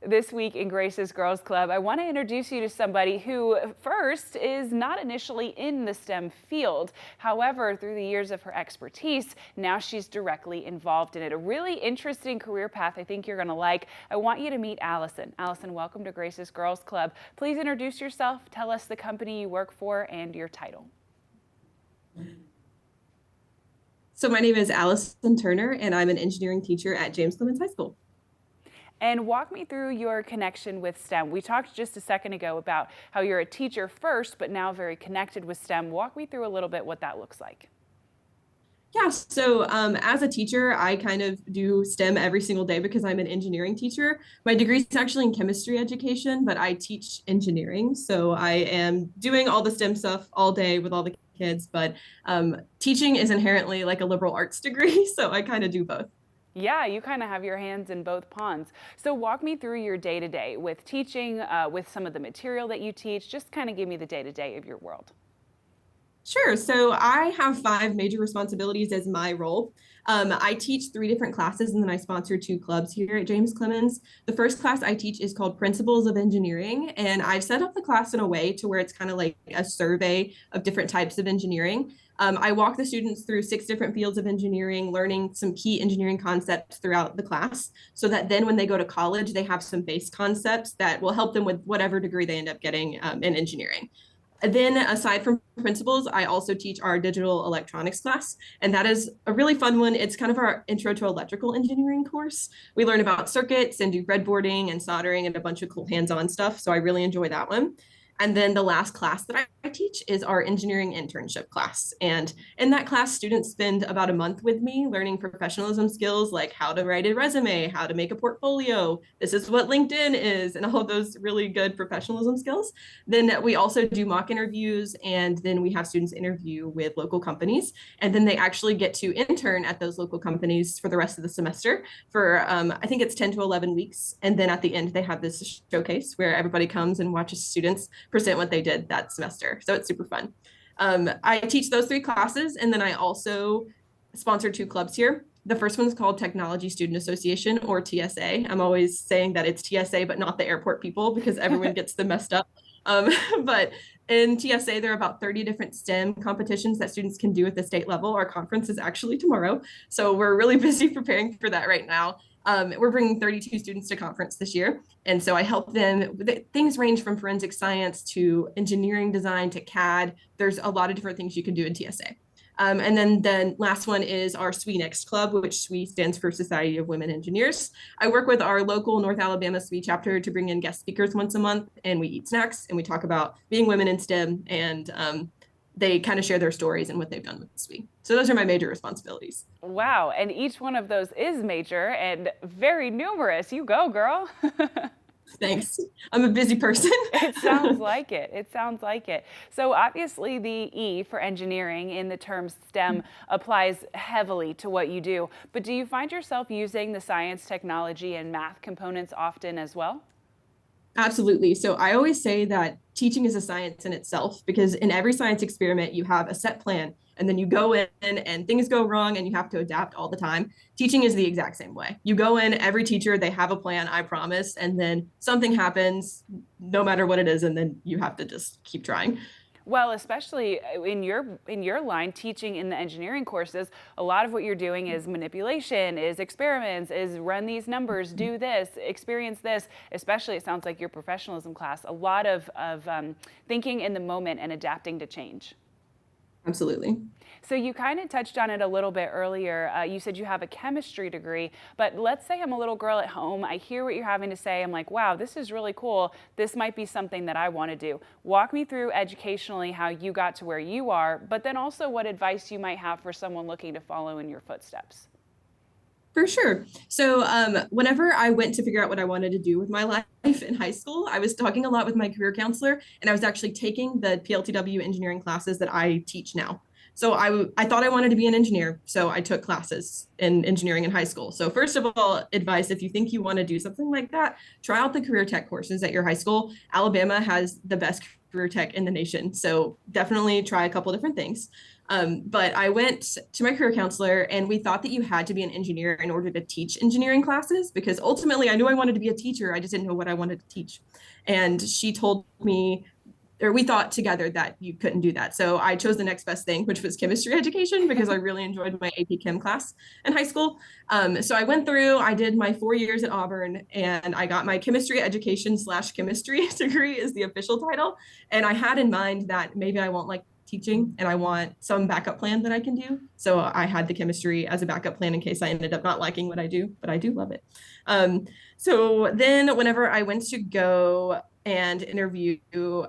This week in Grace's Girls Club, I want to introduce you to somebody who first is not initially in the STEM field. However, through the years of her expertise, now she's directly involved in it. A really interesting career path I think you're going to like. I want you to meet Allison. Allison, welcome to Grace's Girls Club. Please introduce yourself, tell us the company you work for and your title. So my name is Allison Turner, and I'm an engineering teacher at James Clemens High School. And walk me through your connection with STEM. We talked just a second ago about how you're a teacher first, but now very connected with STEM. Walk me through a little bit what that looks like. Yeah, so as a teacher, I kind of do STEM every single day because I'm an engineering teacher. My degree is actually in chemistry education, but I teach engineering. So I am doing all the STEM stuff all day with all the kids, but teaching is inherently like a liberal arts degree. So I kind of do both. Yeah, you kind of have your hands in both ponds. So walk me through your day-to-day with teaching, with some of the material that you teach. Just kind of give me the day-to-day of your world. Sure. So I have 5 major responsibilities as my role. I teach 3 different classes and then I sponsor 2 clubs here at James Clemens. The first class I teach is called Principles of Engineering, and I've set up the class in a way to where it's kind of like a survey of different types of engineering. I walk the students through 6 different fields of engineering, learning some key engineering concepts throughout the class, so that then when they go to college, they have some base concepts that will help them with whatever degree they end up getting in engineering. Then, aside from principles, I also teach our digital electronics class, and that is a really fun one. It's kind of our intro to electrical engineering course. We learn about circuits and do breadboarding and soldering and a bunch of cool hands-on stuff. So I really enjoy that one. And then the last class that I teach is our engineering internship class. And in that class, students spend about a month with me learning professionalism skills like how to write a resume, how to make a portfolio. This is what LinkedIn is, and all of those really good professionalism skills. Then we also do mock interviews, and then we have students interview with local companies. And then they actually get to intern at those local companies for the rest of the semester for, I think it's 10 to 11 weeks. And then at the end, they have this showcase where everybody comes and watches students present what they did that semester. So it's super fun. I teach those 3 classes, and then I also sponsor 2 clubs here. The first one's called Technology Student Association, or TSA. I'm always saying that it's TSA, but not the airport people, because everyone gets them messed up. But in TSA, there are about 30 different STEM competitions that students can do at the state level. Our conference is actually tomorrow, so we're really busy preparing for that right now. We're bringing 32 students to conference this year. And so I help them. Things range from forensic science to engineering design to CAD. There's a lot of different things you can do in TSA. And then the last one is our SWE Next Club, which SWE stands for Society of Women Engineers. I work with our local North Alabama SWE chapter to bring in guest speakers once a month, and we eat snacks and we talk about being women in STEM, and they kind of share their stories and what they've done with SWE. So those are my major responsibilities. Wow, and each one of those is major and very numerous. You go, girl. Thanks. I'm a busy person. It sounds like it. It sounds like it. So obviously the E for engineering in the term STEM applies heavily to what you do. But do you find yourself using the science, technology, and math components often as well? Absolutely. So I always say that teaching is a science in itself, because in every science experiment, you have a set plan and then you go in and things go wrong and you have to adapt all the time. Teaching is the exact same way. You go in, every teacher, they have a plan, I promise, and then something happens, no matter what it is, and then you have to just keep trying. Well, especially in your line, teaching in the engineering courses, a lot of what you're doing is manipulation, is experiments, is run these numbers, do this, experience this. Especially, it sounds like your professionalism class, a lot of thinking in the moment and adapting to change. Absolutely. So you kind of touched on it a little bit earlier. You said you have a chemistry degree, but let's say I'm a little girl at home. I hear what you're having to say. I'm like, wow, this is really cool. This might be something that I want to do. Walk me through educationally how you got to where you are, but then also what advice you might have for someone looking to follow in your footsteps. For sure. So whenever I went to figure out what I wanted to do with my life in high school, I was talking a lot with my career counselor, and I was actually taking the PLTW engineering classes that I teach now. So I thought I wanted to be an engineer, so I took classes in engineering in high school. So first of all, advice, if you think you want to do something like that, try out the career tech courses at your high school. Alabama has the best career tech in the nation, so definitely try a couple different things. But I went to my career counselor and we thought that you had to be an engineer in order to teach engineering classes because ultimately I knew I wanted to be a teacher. I just didn't know what I wanted to teach. And she told me, or we thought together that you couldn't do that. So I chose the next best thing, which was chemistry education because I really enjoyed my AP Chem class in high school. So I went through, I did my 4 years at Auburn and I got my chemistry education / chemistry degree is the official title. And I had in mind that maybe I won't like teaching and I want some backup plan that I can do. So I had the chemistry as a backup plan in case I ended up not liking what I do, but I do love it. So then whenever I went to go and interview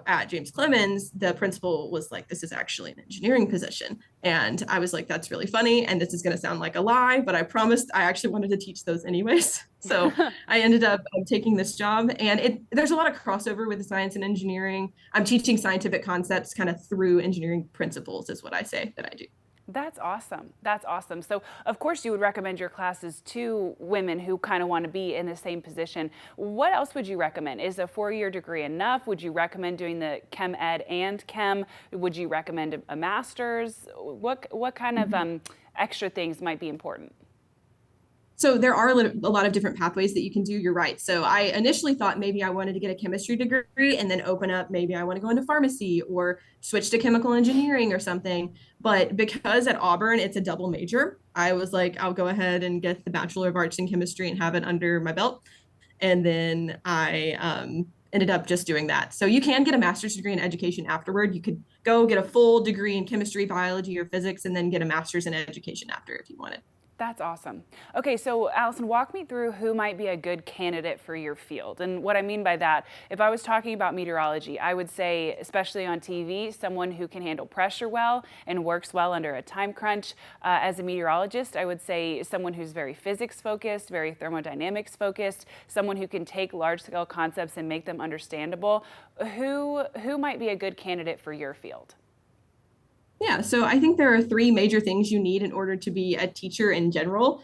at James Clemens, the principal was like, this is actually an engineering position. And I was like, that's really funny. And this is going to sound like a lie, but I promised I actually wanted to teach those anyways. So I ended up taking this job and there's a lot of crossover with the science and engineering. I'm teaching scientific concepts kind of through engineering principles is what I say that I do. That's awesome. That's awesome. So, of course, you would recommend your classes to women who kind of want to be in the same position. What else would you recommend? Is a 4-year degree enough? Would you recommend doing the chem ed and chem? Would you recommend a master's? What kind of extra things might be important? So there are a lot of different pathways that you can do. You're right. So I initially thought maybe I wanted to get a chemistry degree and then open up, maybe I want to go into pharmacy or switch to chemical engineering or something. But because at Auburn, it's a double major, I was like, I'll go ahead and get the Bachelor of Arts in Chemistry and have it under my belt. And then I ended up just doing that. So you can get a master's degree in education afterward. You could go get a full degree in chemistry, biology, or physics, and then get a master's in education after if you wanted. That's awesome. Okay, so Allison, walk me through who might be a good candidate for your field. And what I mean by that, if I was talking about meteorology, I would say, especially on TV, someone who can handle pressure well and works well under a time crunch. As a meteorologist, I would say someone who's very physics focused, very thermodynamics focused, someone who can take large scale concepts and make them understandable. Who might be a good candidate for your field? Yeah, so I think there are three major things you need in order to be a teacher in general.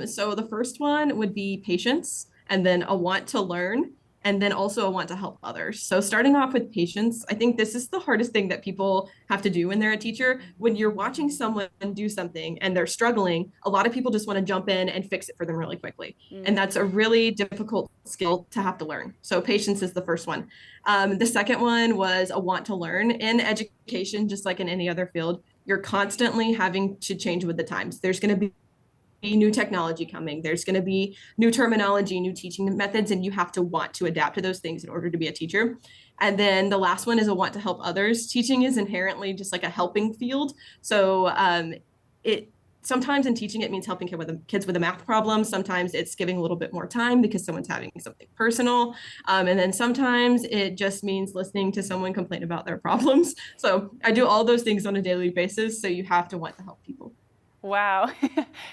So the first one would be patience, and then a want to learn, and then also a want to help others. So starting off with patience, I think this is the hardest thing that people have to do when they're a teacher. When you're watching someone do something and they're struggling, a lot of people just want to jump in and fix it for them really quickly. And that's a really difficult skill to have to learn. So patience is the first one. The second one was a want to learn. In education, just like in any other field, you're constantly having to change with the times. There's going to be new technology coming. There's going to be new terminology, new teaching methods, and you have to want to adapt to those things in order to be a teacher. And then the last one is a want to help others. Teaching is inherently just like a helping field. So it sometimes in teaching, it means helping kids with a math problem. Sometimes it's giving a little bit more time because someone's having something personal. And then sometimes it just means listening to someone complain about their problems. So I do all those things on a daily basis. So you have to want to help people. Wow.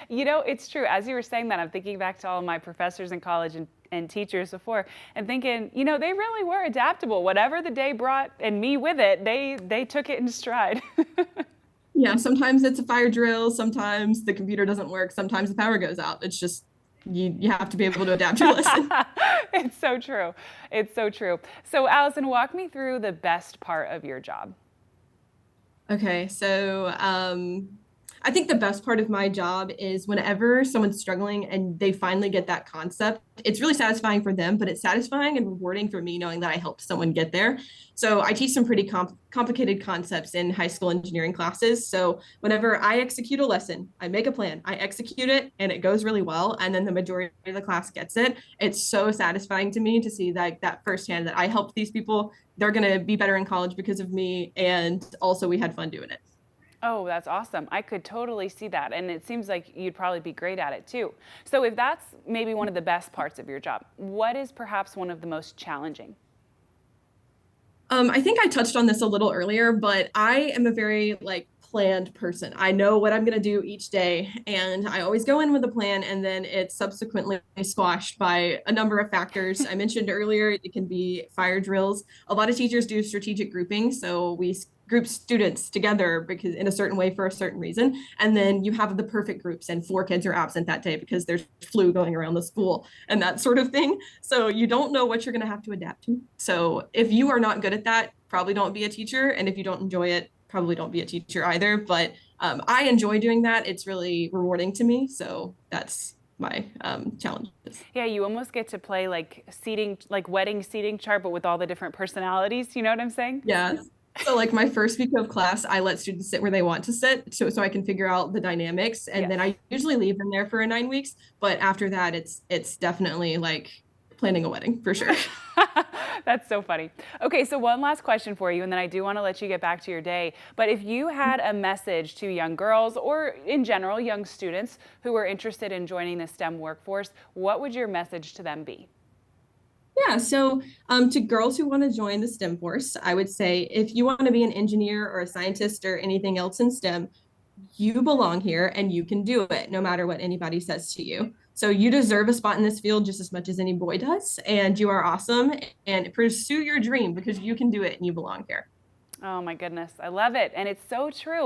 It's true. As you were saying that, I'm thinking back to all of my professors in college and teachers before and thinking, they really were adaptable. Whatever the day brought and me with it, they took it in stride. Yeah, sometimes it's a fire drill. Sometimes the computer doesn't work. Sometimes the power goes out. It's just, you have to be able to adapt your lesson. It's so true. It's so true. So Allison, walk me through the best part of your job. Okay, so I think the best part of my job is whenever someone's struggling and they finally get that concept, it's really satisfying for them, but it's satisfying and rewarding for me knowing that I helped someone get there. So I teach some pretty complicated concepts in high school engineering classes. So whenever I execute a lesson, I make a plan, I execute it, and it goes really well. And then the majority of the class gets it. It's so satisfying to me to see that firsthand that I helped these people. They're going to be better in college because of me. And also we had fun doing it. Oh, that's awesome. I could totally see that. And it seems like you'd probably be great at it too. So if that's maybe one of the best parts of your job, what is perhaps one of the most challenging? I think I touched on this a little earlier, but I am a very planned person. I know what I'm going to do each day, and I always go in with a plan, and then it's subsequently squashed by a number of factors. I mentioned earlier, it can be fire drills. A lot of teachers do strategic grouping, so we group students together because in a certain way for a certain reason, and then you have the perfect groups and 4 kids are absent that day because there's flu going around the school and that sort of thing. So you don't know what you're going to have to adapt to. So if you are not good at that, probably don't be a teacher, and if you don't enjoy it, probably don't be a teacher either, but I enjoy doing that. It's really rewarding to me. So that's my challenges. Yeah, you almost get to play like seating, like wedding seating chart, but with all the different personalities. You know what I'm saying? Yeah. So like my first week of class, I let students sit where they want to sit so I can figure out the dynamics. And Yes. then I usually leave them there for 9 weeks. But after that, it's definitely like planning a wedding for sure. That's so funny. Okay, so one last question for you, and then I do want to let you get back to your day. But if you had a message to young girls or in general, young students who are interested in joining the STEM workforce, what would your message to them be? Yeah, so to girls who want to join the STEM force, I would say if you want to be an engineer or a scientist or anything else in STEM, you belong here and you can do it no matter what anybody says to you. So you deserve a spot in this field just as much as any boy does, and you are awesome, and pursue your dream because you can do it and you belong here. Oh my goodness, I love it. And it's so true.